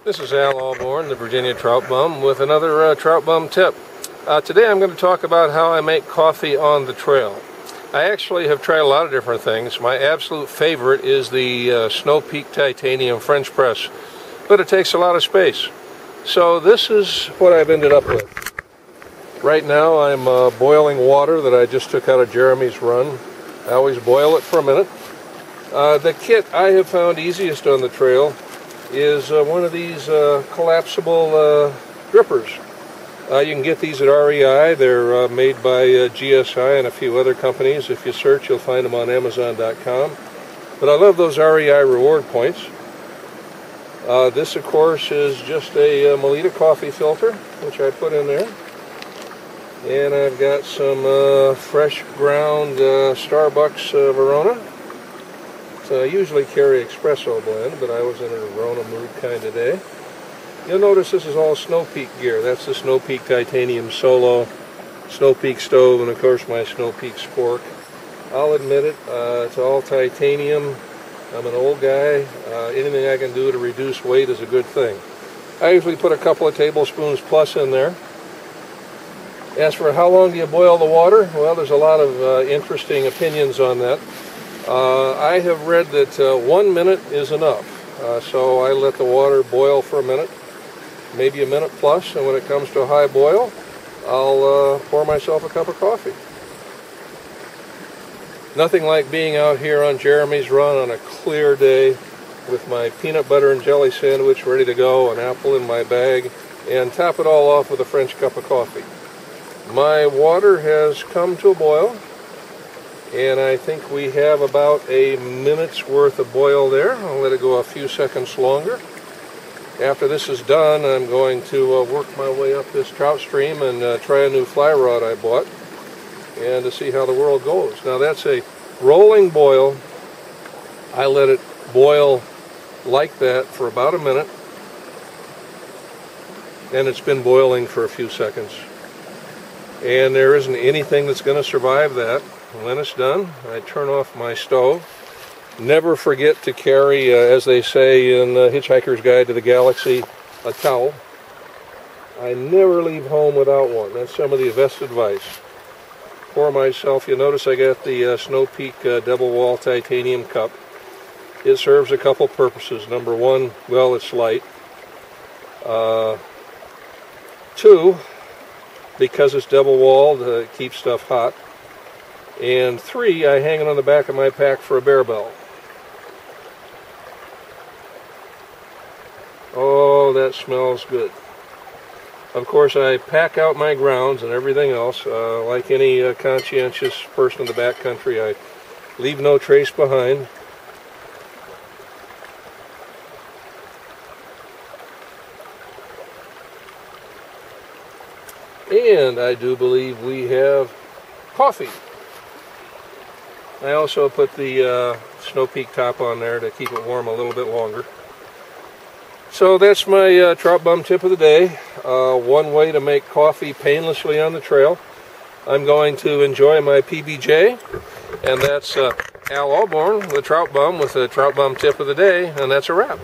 This is Al Alborn, the Virginia Trout Bum, with another Trout Bum tip. Today I'm going to talk about how I make coffee on the trail. I actually have tried a lot of different things. My absolute favorite is the Snow Peak Titanium French press, but it takes a lot of space. So this is what I've ended up with. Right now I'm boiling water that I just took out of Jeremy's run. I always boil it for a minute. The kit I have found easiest on the trail is one of these collapsible drippers. You can get these at REI. They're made by GSI and a few other companies. If you search, you'll find them on Amazon.com. But I love those REI reward points. This, of course, is just a Melita coffee filter, which I put in there. And I've got some fresh ground Starbucks Verona. So I usually carry espresso blend, but I was in a Verona mood kind of day. You'll notice this is all Snow Peak gear. That's the Snow Peak Titanium Solo, Snow Peak stove, and of course my Snow Peak spork. I'll admit it, it's all titanium. I'm an old guy. Anything I can do to reduce weight is a good thing. I usually put a couple of tablespoons plus in there. As for how long do you boil the water, well, there's a lot of interesting opinions on that. I have read that 1 minute is enough, so I let the water boil for a minute, maybe a minute plus, and when it comes to a high boil, I'll pour myself a cup of coffee. Nothing like being out here on Jeremy's run on a clear day with my peanut butter and jelly sandwich ready to go, an apple in my bag, and top it all off with a French cup of coffee. My water has come to a boil, and I think we have about a minute's worth of boil there. I'll let it go a few seconds longer. After this is done, I'm going to work my way up this trout stream and try a new fly rod I bought, and to see how the world goes. Now that's a rolling boil. I let it boil like that for about a minute, and it's been boiling for a few seconds. And there isn't anything that's going to survive that. When it's done, I turn off my stove. Never forget to carry, as they say in Hitchhiker's Guide to the Galaxy, a towel. I never leave home without one. That's some of the best advice. For myself, you'll notice I got the Snow Peak double wall titanium cup. It serves a couple purposes. Number one, well, it's light. Two, because it's double walled, it keeps stuff hot. And three, I hang it on the back of my pack for a bear bell. Oh, that smells good. Of course, I pack out my grounds and everything else. Like any conscientious person in the backcountry, I leave no trace behind. And I do believe we have coffee. I also put the Snow Peak top on there to keep it warm a little bit longer. So that's my Trout Bum tip of the day. One way to make coffee painlessly on the trail. I'm going to enjoy my PBJ, and that's Al Alborn, the Trout Bum, with the Trout Bum tip of the day, and that's a wrap.